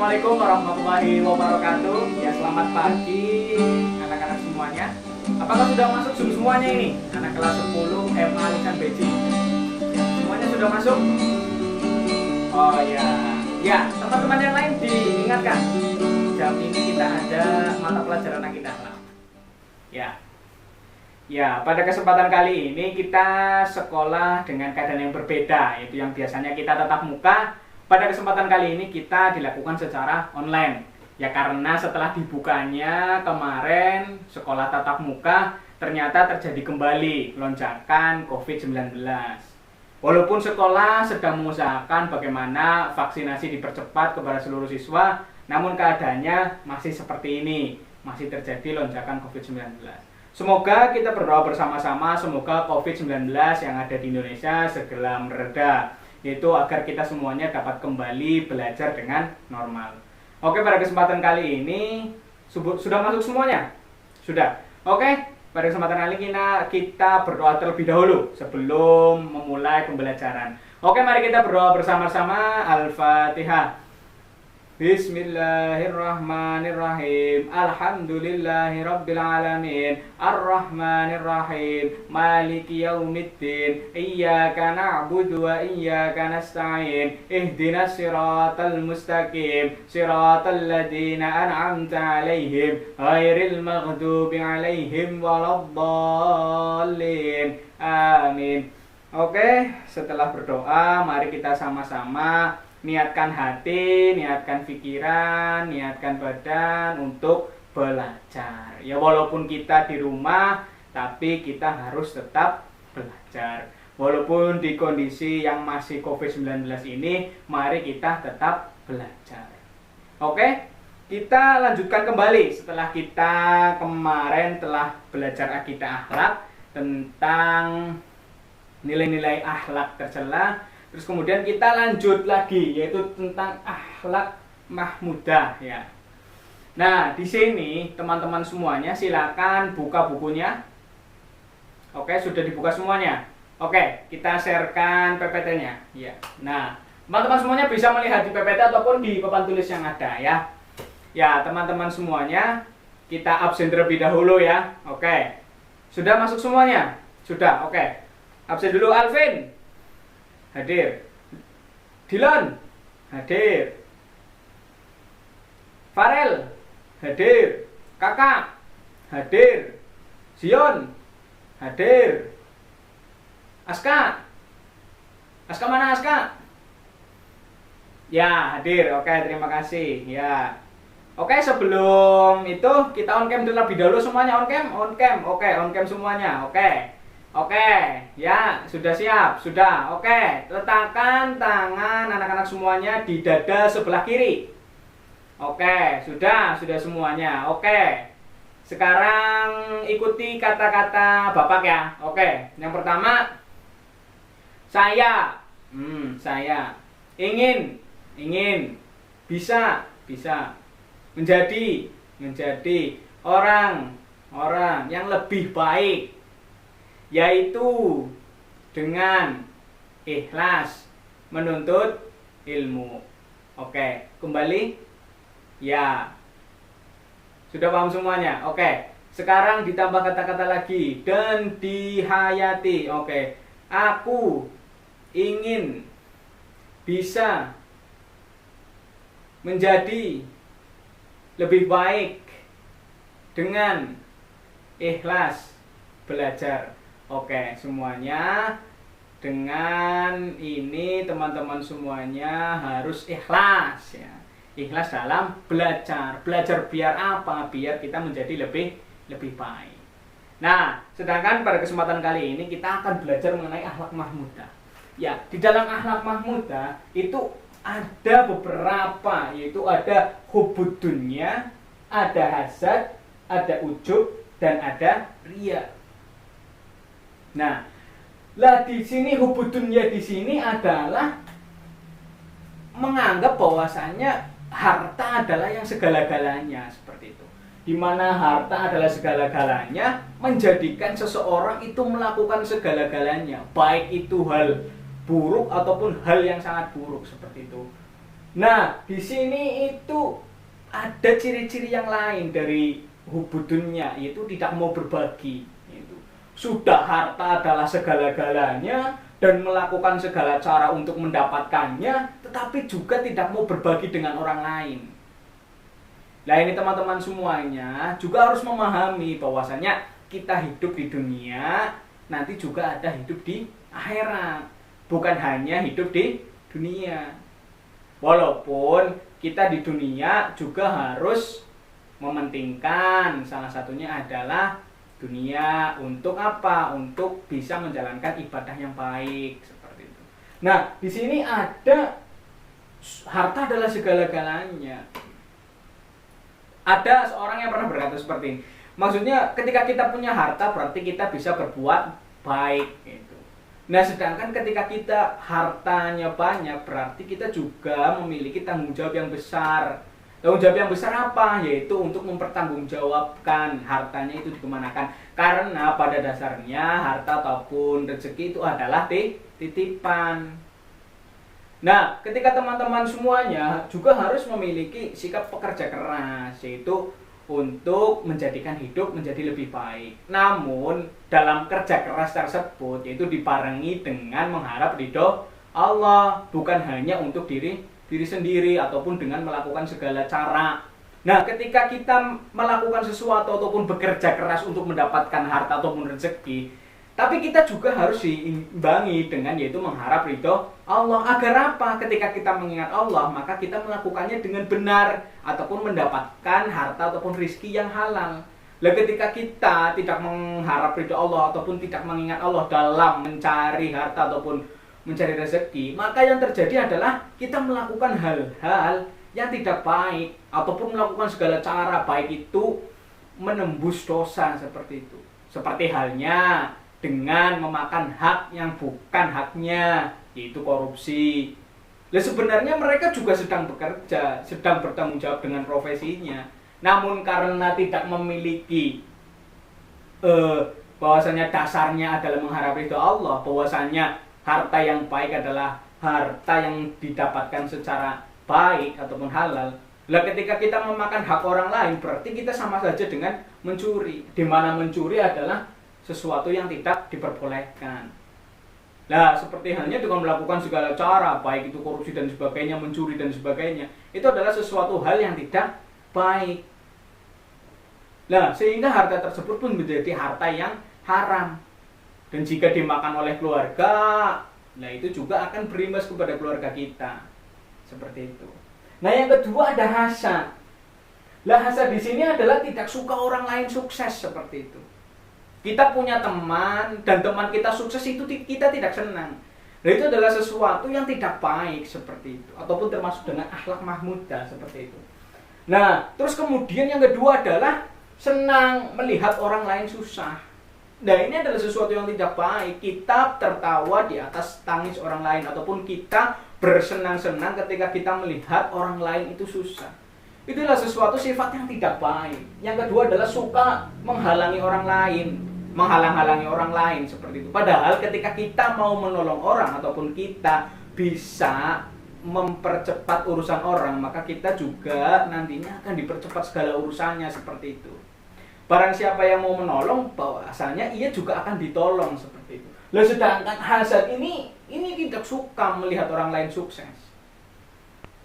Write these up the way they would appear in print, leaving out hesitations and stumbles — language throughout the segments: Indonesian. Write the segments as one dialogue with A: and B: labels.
A: Assalamualaikum warahmatullahi wabarakatuh. Ya, selamat pagi anak-anak semuanya. Apakah sudah masuk Zoom semuanya ini? Anak kelas 10 MA Lisan Beji. Ya, semuanya sudah masuk? Oh ya. Ya, teman-teman yang lain diingatkan. Jam ini kita ada mata pelajaran akidah. Ya. Ya, pada kesempatan kali ini kita sekolah dengan keadaan yang berbeda, yaitu yang biasanya kita tatap muka. Pada kesempatan kali ini kita dilakukan secara online. Ya karena setelah dibukanya kemarin sekolah tatap muka ternyata terjadi kembali lonjakan COVID-19. Walaupun sekolah sedang mengusahakan bagaimana vaksinasi dipercepat kepada seluruh siswa, namun keadaannya masih seperti ini, masih terjadi lonjakan COVID-19. Semoga kita berdoa bersama-sama, semoga COVID-19 yang ada di Indonesia segera mereda, yaitu agar kita semuanya dapat kembali belajar dengan normal. Oke, pada kesempatan kali ini sudah masuk semuanya? Sudah. Oke, pada kesempatan kali ini kita berdoa terlebih dahulu sebelum memulai pembelajaran. Oke, mari kita berdoa bersama-sama. Al-Fatihah. Bismillahirrahmanirrahim. Alhamdulillahirabbil alamin. Arrahmanirrahim. Maliki yaumiddin. Iyyaka na'budu wa iyyaka nasta'in. Ihdinas siratal mustaqim. Siratal ladzina an'amta 'alaihim ghairil maghdubi 'alaihim waladdallin. Amin. Oke, setelah berdoa, mari kita sama-sama niatkan hati, niatkan pikiran, niatkan badan untuk belajar. Ya walaupun kita di rumah, tapi kita harus tetap belajar. Walaupun di kondisi yang masih COVID-19 ini, mari kita tetap belajar. Oke, kita lanjutkan kembali setelah kita kemarin telah belajar akidah akhlak tentang nilai-nilai akhlak tercela. Terus kemudian kita lanjut lagi, yaitu tentang akhlak mahmudah ya. Nah, di sini teman-teman semuanya silakan buka bukunya. Oke, sudah dibuka semuanya. Oke, kita sharekan PPT-nya ya. Nah, teman-teman semuanya bisa melihat di PPT ataupun di papan tulis yang ada ya. Ya, teman-teman semuanya kita absen terlebih dahulu ya. Oke. Sudah masuk semuanya? Sudah, oke. Absen dulu Alvin. Hadir. Dilan hadir. Farel hadir. Kakak hadir. Zion hadir. Aska mana Aska? Ya hadir. Oke, terima kasih ya. Oke, sebelum itu kita on cam terlebih dahulu semuanya. On cam. Oke, on cam semuanya. Oke, ya sudah siap, sudah. Oke, letakkan tangan anak-anak semuanya di dada sebelah kiri. Oke, sudah semuanya. Oke, sekarang ikuti kata-kata Bapak ya. Oke, yang pertama, saya, ingin, bisa, menjadi, orang yang lebih baik, yaitu dengan ikhlas menuntut ilmu. Oke, kembali. Ya. Sudah paham semuanya? Oke. Sekarang ditambah kata-kata lagi, dan dihayati. Oke. Aku ingin bisa menjadi lebih baik dengan ikhlas belajar. Oke, semuanya dengan ini teman-teman semuanya harus ikhlas ya. Ikhlas dalam belajar. Belajar biar apa? Biar kita menjadi lebih baik. Nah, sedangkan pada kesempatan kali ini kita akan belajar mengenai akhlak mahmudah. Ya, di dalam akhlak mahmudah itu ada beberapa, yaitu ada hubbud dunya, ada hasad, ada ujub, dan ada riya. Nah, di sini hubbud dunya di sini adalah menganggap bahwasannya harta adalah yang segala-galanya, seperti itu. Di mana harta adalah segala-galanya, menjadikan seseorang itu melakukan segala-galanya, baik itu hal buruk ataupun hal yang sangat buruk, seperti itu. Nah, di sini itu ada ciri-ciri yang lain dari hubudunnya, yaitu tidak mau berbagi. Itu sudah harta adalah segala-galanya dan melakukan segala cara untuk mendapatkannya, tetapi juga tidak mau berbagi dengan orang lain. Nah, ini teman-teman semuanya juga harus memahami bahwasanya kita hidup di dunia, nanti juga ada hidup di akhirat. Bukan hanya hidup di dunia. Walaupun kita di dunia juga harus mementingkan, salah satunya adalah dunia untuk apa? Untuk bisa menjalankan ibadah yang baik seperti itu. Nah, di sini ada harta adalah segala-galanya. Ada seorang yang pernah berkata seperti ini. Maksudnya ketika kita punya harta berarti kita bisa berbuat baik gitu. Nah, sedangkan ketika kita hartanya banyak berarti kita juga memiliki tanggung jawab yang besar. Tanggung jawab yang besar apa? Yaitu untuk mempertanggungjawabkan hartanya itu dikemanakan. Karena pada dasarnya harta ataupun rezeki itu adalah titipan. Nah, ketika teman-teman semuanya juga harus memiliki sikap pekerja keras, yaitu untuk menjadikan hidup menjadi lebih baik. Namun, dalam kerja keras tersebut yaitu dibarengi dengan mengharap ridho Allah, bukan hanya untuk diri sendiri ataupun dengan melakukan segala cara. Nah, ketika kita melakukan sesuatu ataupun bekerja keras untuk mendapatkan harta ataupun rezeki, tapi kita juga harus diimbangi dengan yaitu mengharap ridho Allah. Agar apa? Ketika kita mengingat Allah, maka kita melakukannya dengan benar ataupun mendapatkan harta ataupun rizki yang halal. Nah, ketika kita tidak mengharap ridho Allah ataupun tidak mengingat Allah dalam mencari harta ataupun mencari rezeki, maka yang terjadi adalah kita melakukan hal-hal yang tidak baik ataupun melakukan segala cara, baik itu menembus dosa seperti itu. Seperti halnya dengan memakan hak yang bukan haknya, yaitu korupsi. Nah, sebenarnya mereka juga sedang bekerja, sedang bertanggung jawab dengan profesinya. Namun karena tidak memiliki bahwasanya dasarnya adalah mengharap ridho Allah, bahwasanya harta yang baik adalah harta yang didapatkan secara baik ataupun halal. Nah, ketika kita memakan hak orang lain, berarti kita sama saja dengan mencuri. Di mana mencuri adalah sesuatu yang tidak diperbolehkan. Nah, seperti halnya dengan melakukan segala cara, baik itu korupsi dan sebagainya, mencuri dan sebagainya, itu adalah sesuatu hal yang tidak baik. Nah, sehingga harta tersebut pun menjadi harta yang haram. Dan jika dimakan oleh keluarga, nah itu juga akan berimbas kepada keluarga kita. Seperti itu. Nah, yang kedua ada hasad. Nah, hasad di sini adalah tidak suka orang lain sukses seperti itu. Kita punya teman dan teman kita sukses itu kita tidak senang. Nah, itu adalah sesuatu yang tidak baik seperti itu, ataupun termasuk dengan akhlak mahmudah seperti itu. Nah, terus kemudian yang kedua adalah senang melihat orang lain susah. Nah, ini adalah sesuatu yang tidak baik. Kita tertawa di atas tangis orang lain ataupun kita bersenang-senang ketika kita melihat orang lain itu susah. Itulah sesuatu sifat yang tidak baik. Yang kedua adalah suka menghalangi orang lain, menghalang-halangi orang lain seperti itu. Padahal ketika kita mau menolong orang ataupun kita bisa mempercepat urusan orang, maka kita juga nantinya akan dipercepat segala urusannya seperti itu. Barang siapa yang mau menolong, bahwasanya ia juga akan ditolong seperti itu. Lah, sedangkan hasad ini tidak suka melihat orang lain sukses.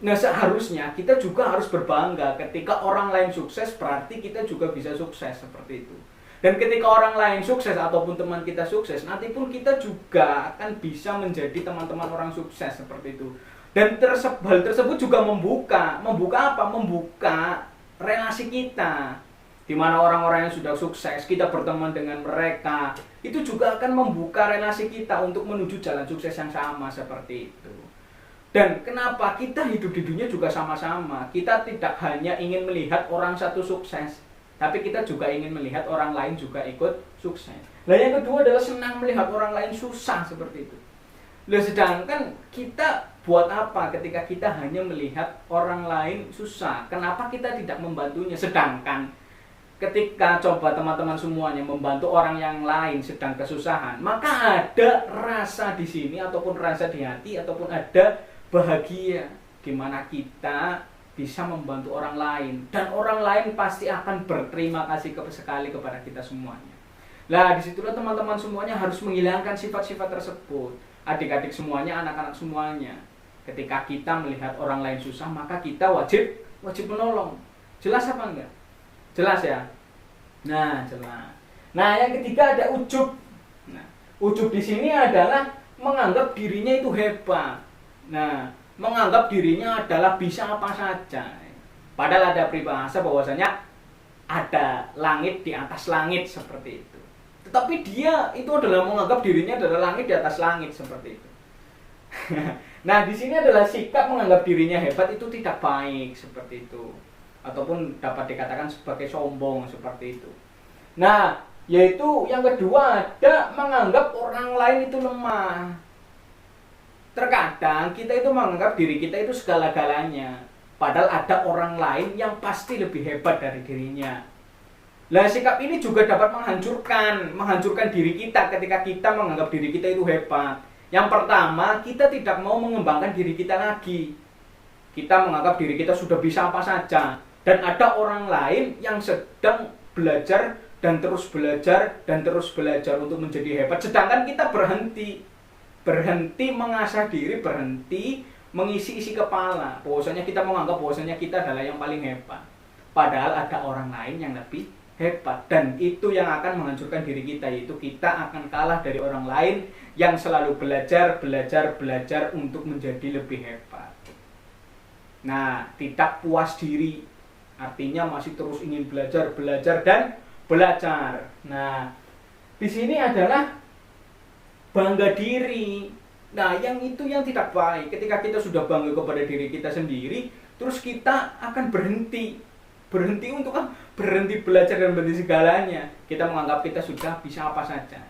A: Nah, seharusnya kita juga harus berbangga ketika orang lain sukses, berarti kita juga bisa sukses seperti itu. Dan ketika orang lain sukses ataupun teman kita sukses, nanti pun kita juga akan bisa menjadi teman-teman orang sukses seperti itu. Dan hal tersebut juga membuka apa? Membuka relasi kita. Di mana orang-orang yang sudah sukses, kita berteman dengan mereka, itu juga akan membuka relasi kita untuk menuju jalan sukses yang sama seperti itu. Dan kenapa kita hidup di dunia juga sama-sama? Kita tidak hanya ingin melihat orang satu sukses, tapi kita juga ingin melihat orang lain juga ikut sukses. Nah, yang kedua adalah senang melihat orang lain susah seperti itu. Nah, sedangkan kita buat apa ketika kita hanya melihat orang lain susah? Kenapa kita tidak membantunya? Sedangkan ketika coba teman-teman semuanya membantu orang yang lain sedang kesusahan, maka ada rasa di sini ataupun rasa di hati ataupun ada bahagia. gimana kita bisa membantu orang lain, dan orang lain pasti akan berterima kasih sekali kepada kita semuanya. Nah, disitulah teman-teman semuanya harus menghilangkan sifat-sifat tersebut. Adik-adik semuanya, anak-anak semuanya, ketika kita melihat orang lain susah, maka kita wajib menolong. Jelas apa enggak? Jelas ya? Nah, jelas. Nah, yang ketiga ada ujub. Nah, ujub di sini adalah menganggap dirinya itu hebat. Nah, menganggap dirinya adalah bisa apa saja. Padahal ada peribahasa bahwasanya ada langit di atas langit seperti itu. Tetapi dia itu adalah menganggap dirinya adalah langit di atas langit seperti itu. Nah, di sini adalah sikap menganggap dirinya hebat itu tidak baik seperti itu. Ataupun dapat dikatakan sebagai sombong seperti itu. Nah, yaitu yang kedua ada menganggap orang lain itu lemah. Terkadang kita itu menganggap diri kita itu segala-galanya, padahal ada orang lain yang pasti lebih hebat dari dirinya. Nah, sikap ini juga dapat menghancurkan diri kita ketika kita menganggap diri kita itu hebat. Yang pertama, kita tidak mau mengembangkan diri kita lagi. Kita menganggap diri kita sudah bisa apa saja, dan ada orang lain yang sedang belajar dan terus belajar untuk menjadi hebat, sedangkan kita berhenti mengasah diri, berhenti mengisi-isi kepala bahwasanya kita menganggap bahwasanya kita adalah yang paling hebat, padahal ada orang lain yang lebih hebat. Dan itu yang akan menghancurkan diri kita, yaitu kita akan kalah dari orang lain yang selalu belajar untuk menjadi lebih hebat. Nah, tidak puas diri artinya masih terus ingin belajar. Nah, di sini adalah bangga diri. Nah, yang itu yang tidak baik. Ketika kita sudah bangga kepada diri kita sendiri, terus kita akan berhenti untuk berhenti belajar dan berhenti segalanya. Kita menganggap kita sudah bisa apa saja.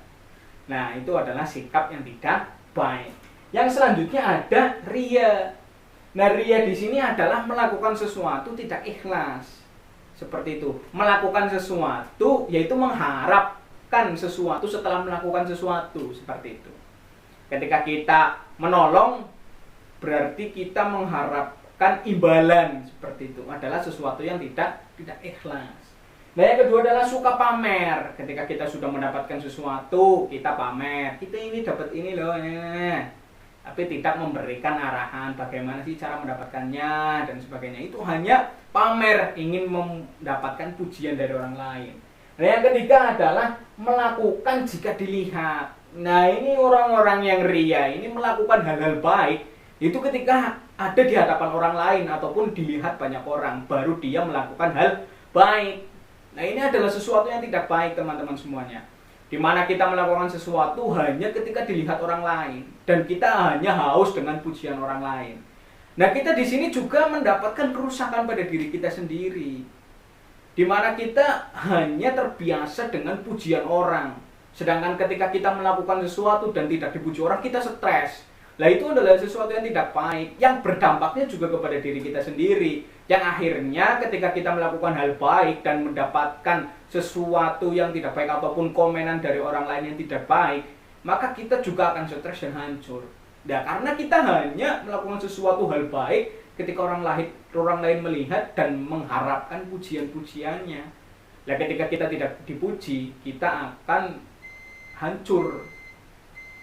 A: Nah, itu adalah sikap yang tidak baik. Yang selanjutnya ada riya. Nah, riya di sini adalah melakukan sesuatu tidak ikhlas. Seperti itu. Melakukan sesuatu yaitu mengharap sesuatu setelah melakukan sesuatu, seperti itu. Ketika kita menolong, berarti kita mengharapkan imbalan, seperti itu. Adalah sesuatu yang tidak ikhlas. Nah, yang kedua adalah suka pamer. Ketika kita sudah mendapatkan sesuatu, kita pamer. Kita ini dapat ini loh, tapi tidak memberikan arahan bagaimana sih cara mendapatkannya dan sebagainya. Itu hanya pamer, ingin mendapatkan pujian dari orang lain. Nah, yang ketiga adalah melakukan jika dilihat. Nah, ini orang-orang yang ria ini melakukan hal-hal baik itu ketika ada di hadapan orang lain ataupun dilihat banyak orang, baru dia melakukan hal baik. Nah, ini adalah sesuatu yang tidak baik, teman-teman semuanya. Dimana kita melakukan sesuatu hanya ketika dilihat orang lain dan kita hanya haus dengan pujian orang lain. Nah, kita di sini juga mendapatkan kerusakan pada diri kita sendiri. Di mana kita hanya terbiasa dengan pujian orang. Sedangkan ketika kita melakukan sesuatu dan tidak dipuji orang, kita stres. Nah, itu adalah sesuatu yang tidak baik, yang berdampaknya juga kepada diri kita sendiri. Yang akhirnya ketika kita melakukan hal baik dan mendapatkan sesuatu yang tidak baik ataupun komenan dari orang lain yang tidak baik, maka kita juga akan stres dan hancur. Nah, karena kita hanya melakukan sesuatu hal baik ketika orang lain melihat dan mengharapkan pujian-pujiannya. Nah, ketika kita tidak dipuji, kita akan hancur.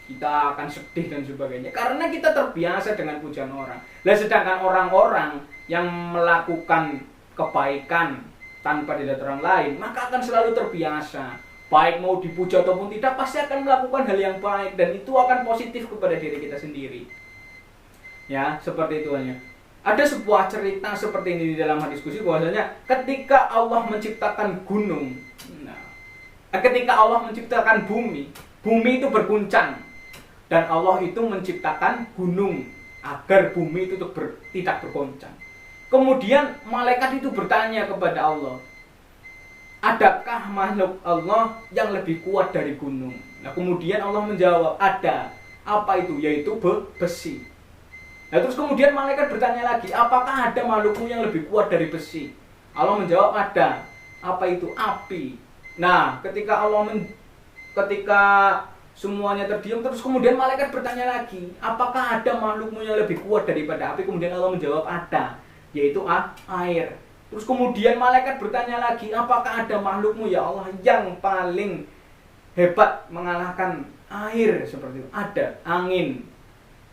A: Kita akan sedih dan sebagainya. Karena kita terbiasa dengan pujian orang. Nah, sedangkan orang-orang yang melakukan kebaikan tanpa dilihat orang lain, maka akan selalu terbiasa. Baik mau dipuji ataupun tidak, pasti akan melakukan hal yang baik. Dan itu akan positif kepada diri kita sendiri. Ya, seperti itu hanya. Ada sebuah cerita seperti ini di dalam diskusi bahwasanya ketika Allah menciptakan gunung, ketika Allah menciptakan bumi itu berguncang dan Allah itu menciptakan gunung agar bumi itu tidak bergoncang. Kemudian malaikat itu bertanya kepada Allah, adakah makhluk Allah yang lebih kuat dari gunung? Nah, kemudian Allah menjawab, ada. Apa itu? Yaitu besi. Nah, terus kemudian malaikat bertanya lagi, apakah ada makhlukmu yang lebih kuat dari besi? Allah menjawab, ada. Apa itu? Api. Nah, ketika semuanya terdiam. Terus kemudian malaikat bertanya lagi, apakah ada makhlukmu yang lebih kuat daripada api? Kemudian Allah menjawab ada, yaitu air. Terus kemudian malaikat bertanya lagi, apakah ada makhlukmu ya Allah yang paling hebat mengalahkan air? Seperti itu. Ada angin.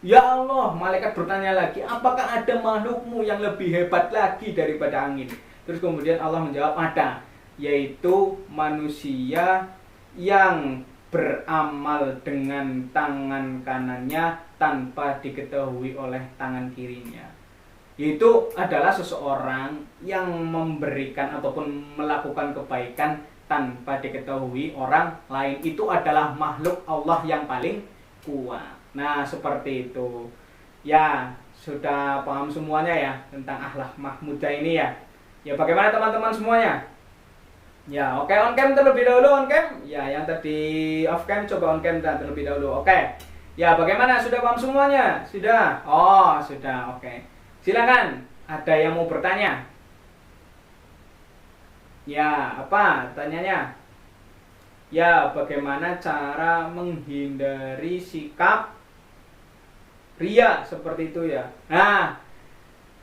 A: Ya Allah, malaikat bertanya lagi, apakah ada makhlukmu yang lebih hebat lagi daripada angin? Terus kemudian Allah menjawab ada, yaitu manusia yang beramal dengan tangan kanannya tanpa diketahui oleh tangan kirinya. Itu adalah seseorang yang memberikan ataupun melakukan kebaikan tanpa diketahui orang lain. Itu adalah makhluk Allah yang paling kuat. Nah, seperti itu. Ya, sudah paham semuanya ya tentang akhlak mahmudah ini ya. Ya, bagaimana teman-teman semuanya? Ya, oke, on cam terlebih dahulu, on cam. Ya, yang tadi off cam coba on cam terlebih dahulu. Oke. Ya, bagaimana? Sudah paham semuanya? Sudah? Oh, sudah. Oke. Silakan. Ada yang mau bertanya? Ya, apa tanyanya? Ya, bagaimana cara menghindari sikap ria seperti itu ya? Nah,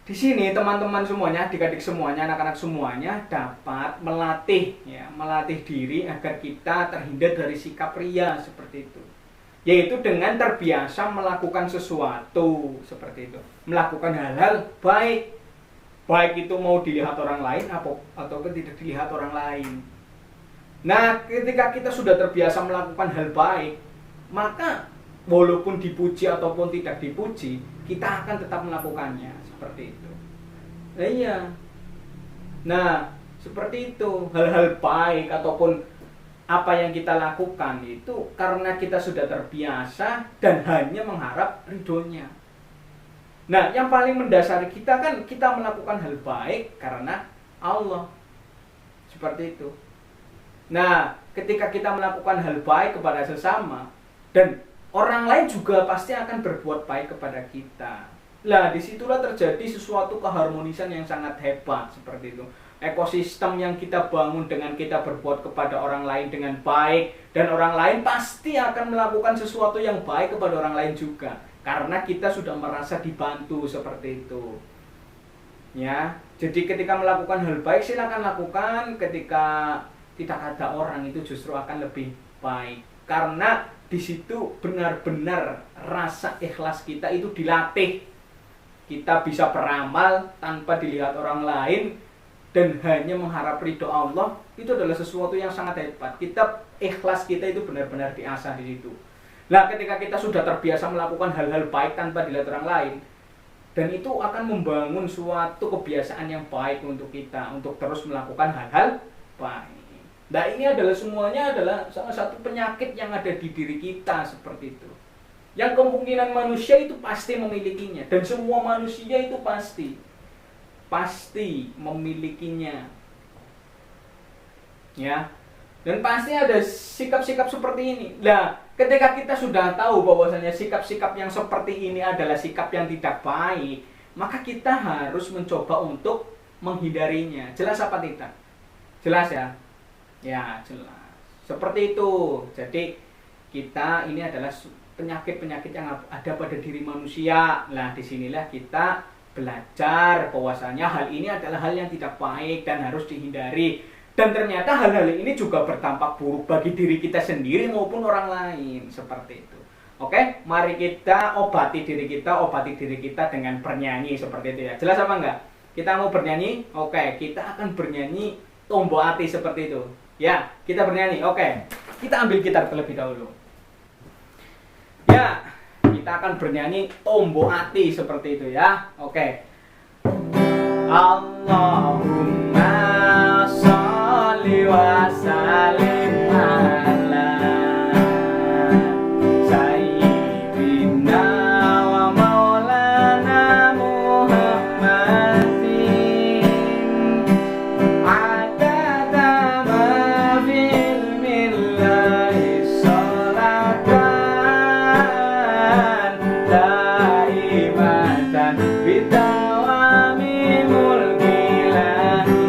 A: di sini teman-teman semuanya, adik-adik semuanya, anak-anak semuanya dapat melatih diri agar kita terhindar dari sikap ria seperti itu. Yaitu dengan terbiasa melakukan sesuatu seperti itu. Melakukan hal-hal baik. Baik itu mau dilihat orang lain ataupun tidak dilihat orang lain. Nah, ketika kita sudah terbiasa melakukan hal baik, maka walaupun dipuji ataupun tidak dipuji, kita akan tetap melakukannya. Seperti itu. Nah, iya. Nah, seperti itu. Hal-hal baik ataupun apa yang kita lakukan itu karena kita sudah terbiasa dan hanya mengharap ridhonya. Nah, yang paling mendasari kita kan kita melakukan hal baik karena Allah. Seperti itu. Nah, ketika kita melakukan hal baik kepada sesama dan orang lain juga pasti akan berbuat baik kepada kita. Nah, disitulah terjadi sesuatu keharmonisan yang sangat hebat seperti itu. Ekosistem yang kita bangun dengan kita berbuat kepada orang lain dengan baik, dan orang lain pasti akan melakukan sesuatu yang baik kepada orang lain juga, karena kita sudah merasa dibantu seperti itu. Ya, jadi ketika melakukan hal baik silakan lakukan, ketika tidak ada orang itu justru akan lebih baik, karena di situ benar-benar rasa ikhlas kita itu dilatih. Kita bisa beramal tanpa dilihat orang lain dan hanya mengharap ridho Allah. Itu adalah sesuatu yang sangat hebat. Ikhlas kita itu benar-benar diasah di situ. Nah, ketika kita sudah terbiasa melakukan hal-hal baik tanpa dilihat orang lain, dan itu akan membangun suatu kebiasaan yang baik untuk kita untuk terus melakukan hal-hal baik. Nah, ini adalah semuanya adalah salah satu penyakit yang ada di diri kita seperti itu. Yang kemungkinan manusia itu pasti memilikinya, dan semua manusia itu pasti memilikinya. Ya. Dan pasti ada sikap-sikap seperti ini. Nah, ketika kita sudah tahu bahwasanya sikap-sikap yang seperti ini adalah sikap yang tidak baik, maka kita harus mencoba untuk menghindarinya. Jelas apa tidak? Jelas ya? Ya, jelas. Seperti itu. Jadi, kita ini adalah penyakit-penyakit yang ada pada diri manusia. Nah, disinilah kita belajar bahwasanya hal ini adalah hal yang tidak baik dan harus dihindari. Dan ternyata hal-hal ini juga berdampak buruk bagi diri kita sendiri maupun orang lain. Seperti itu. Oke, mari kita obati diri kita dengan bernyanyi seperti itu ya. Jelas apa enggak? Kita mau bernyanyi? Oke, kita akan bernyanyi Tombo Ati seperti itu. Ya, kita bernyanyi. Oke, kita ambil gitar terlebih dahulu. Ya, kita akan bernyanyi Tombo Ati seperti itu ya. Oke. Allahumma sholli wa sallim ala sayyidina wa maulana Muhammadin adada ma fil millahi sholatan daimatan bidawami mulkilahi.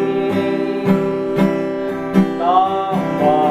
A: Tombo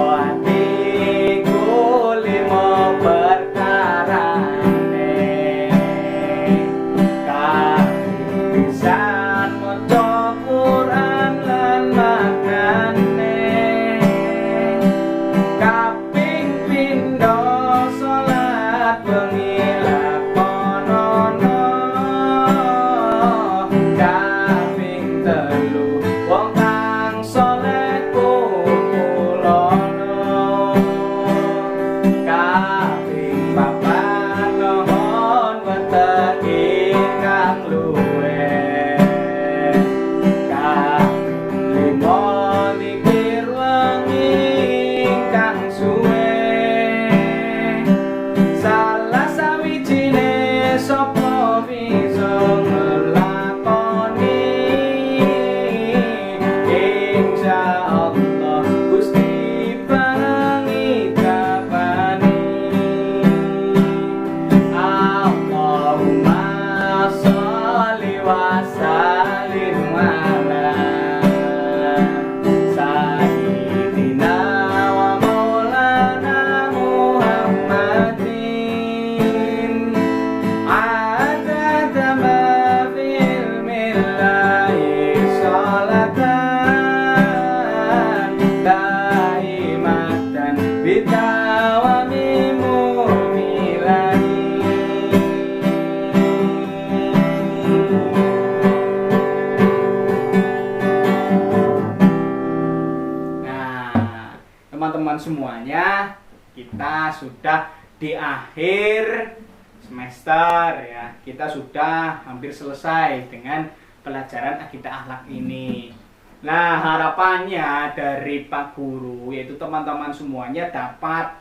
A: sudah di akhir semester ya. Kita sudah hampir selesai dengan pelajaran akidah akhlak ini. Nah, harapannya dari Pak Guru yaitu teman-teman semuanya dapat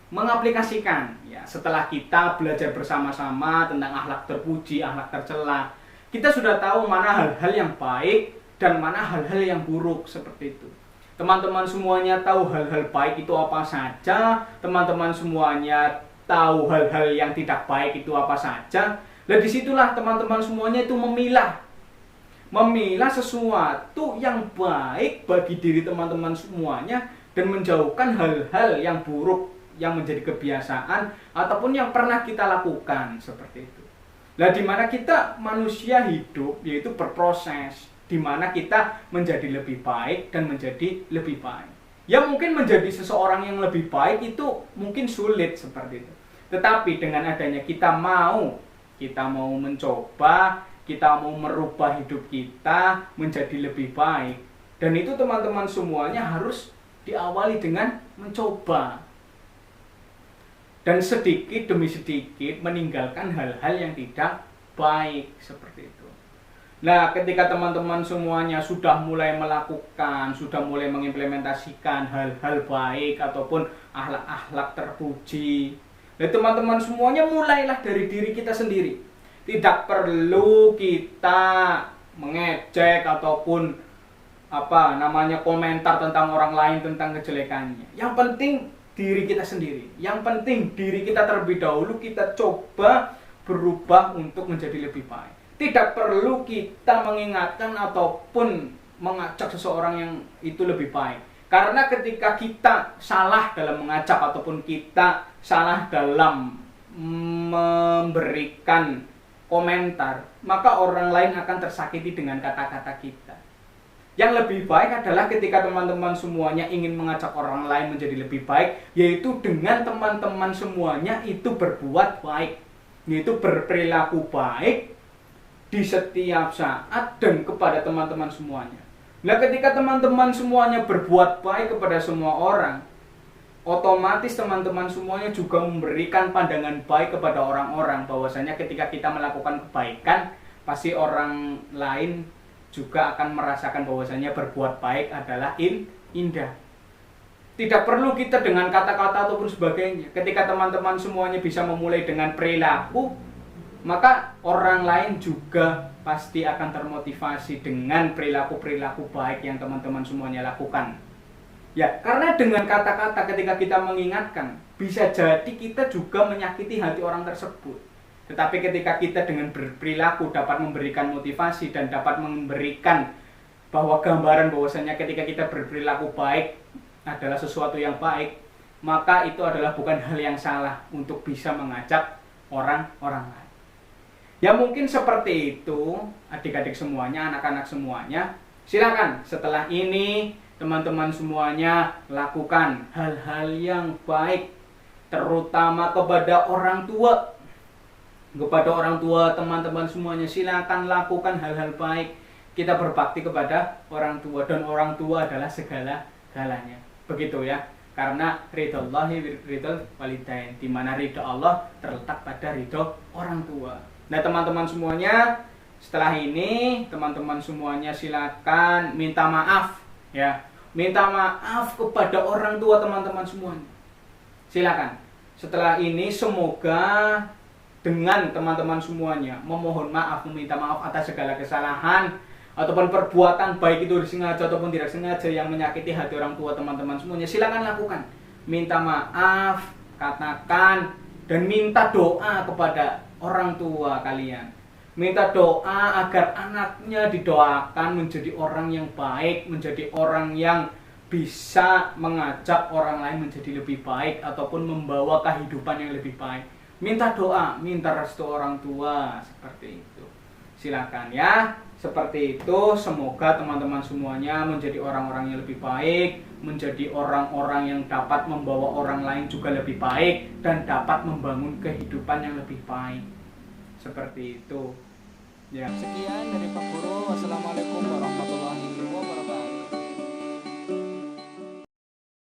A: mengaplikasikan ya, setelah kita belajar bersama-sama tentang akhlak terpuji, akhlak tercela. Kita sudah tahu mana hal-hal yang baik dan mana hal-hal yang buruk seperti itu. Teman-teman semuanya tahu hal-hal baik itu apa saja, teman-teman semuanya tahu hal-hal yang tidak baik itu apa saja. Dan disitulah teman-teman semuanya itu memilah sesuatu yang baik bagi diri teman-teman semuanya dan menjauhkan hal-hal yang buruk yang menjadi kebiasaan ataupun yang pernah kita lakukan seperti itu. Nah, di mana kita manusia hidup yaitu berproses, di mana kita menjadi lebih baik dan menjadi lebih baik. Ya mungkin menjadi seseorang yang lebih baik itu mungkin sulit seperti itu. Tetapi dengan adanya kita mau mencoba, kita mau merubah hidup kita menjadi lebih baik. Dan itu teman-teman semuanya harus diawali dengan mencoba. Dan sedikit demi sedikit meninggalkan hal-hal yang tidak baik seperti itu. Nah, ketika teman-teman semuanya sudah mulai melakukan, sudah mulai mengimplementasikan hal-hal baik ataupun akhlak-akhlak terpuji, nah teman-teman semuanya mulailah dari diri kita sendiri. Tidak perlu kita mengejek ataupun komentar tentang orang lain tentang kejelekannya. Yang penting diri kita sendiri. Yang penting diri kita terlebih dahulu kita coba berubah untuk menjadi lebih baik. Tidak perlu kita mengingatkan ataupun mengajak seseorang yang itu lebih baik. Karena ketika kita salah dalam mengajak ataupun kita salah dalam memberikan komentar, maka orang lain akan tersakiti dengan kata-kata kita. Yang lebih baik adalah ketika teman-teman semuanya ingin mengajak orang lain menjadi lebih baik, yaitu dengan teman-teman semuanya itu berbuat baik, yaitu berperilaku baik di setiap saat dan kepada teman-teman semuanya. Nah, ketika teman-teman semuanya berbuat baik kepada semua orang, otomatis teman-teman semuanya juga memberikan pandangan baik kepada orang-orang, bahwasanya ketika kita melakukan kebaikan, pasti orang lain juga akan merasakan bahwasanya berbuat baik adalah indah. Tidak perlu kita dengan kata-kata ataupun sebagainya. Ketika teman-teman semuanya bisa memulai dengan perilaku, maka orang lain juga pasti akan termotivasi dengan perilaku-perilaku baik yang teman-teman semuanya lakukan. Ya, karena dengan kata-kata ketika kita mengingatkan, bisa jadi kita juga menyakiti hati orang tersebut. Tetapi ketika kita dengan berperilaku dapat memberikan motivasi dan dapat memberikan bahwa gambaran bahwasanya ketika kita berperilaku baik adalah sesuatu yang baik, maka itu adalah bukan hal yang salah untuk bisa mengajak orang-orang lain. Ya mungkin seperti itu adik-adik semuanya, anak-anak semuanya. Silakan setelah ini teman-teman semuanya lakukan hal-hal yang baik, terutama kepada orang tua. Kepada orang tua teman-teman semuanya silakan lakukan hal-hal baik. Kita berbakti kepada orang tua dan orang tua adalah segala-galanya. Begitu ya. Karena ridhollahi ridhol walidain, di mana ridho Allah terletak pada ridho orang tua. Nah, teman-teman semuanya, setelah ini teman-teman semuanya silakan minta maaf ya. Minta maaf kepada orang tua teman-teman semuanya. Silakan. Setelah ini semoga dengan teman-teman semuanya memohon maaf, meminta maaf atas segala kesalahan ataupun perbuatan baik itu disengaja ataupun tidak sengaja yang menyakiti hati orang tua teman-teman semuanya, silakan lakukan. Minta maaf, katakan, dan minta doa kepada orang tua kalian. Minta doa agar anaknya didoakan menjadi orang yang baik, menjadi orang yang bisa mengajak orang lain menjadi lebih baik ataupun membawa kehidupan yang lebih baik. Minta doa, minta restu orang tua, seperti itu. Silakan ya. Seperti itu, semoga teman-teman semuanya menjadi orang-orang yang lebih baik, menjadi orang-orang yang dapat membawa orang lain juga lebih baik dan dapat membangun kehidupan yang lebih baik. Seperti itu. Ya, sekian dari Pak Guru. Wassalamualaikum warahmatullahi wabarakatuh.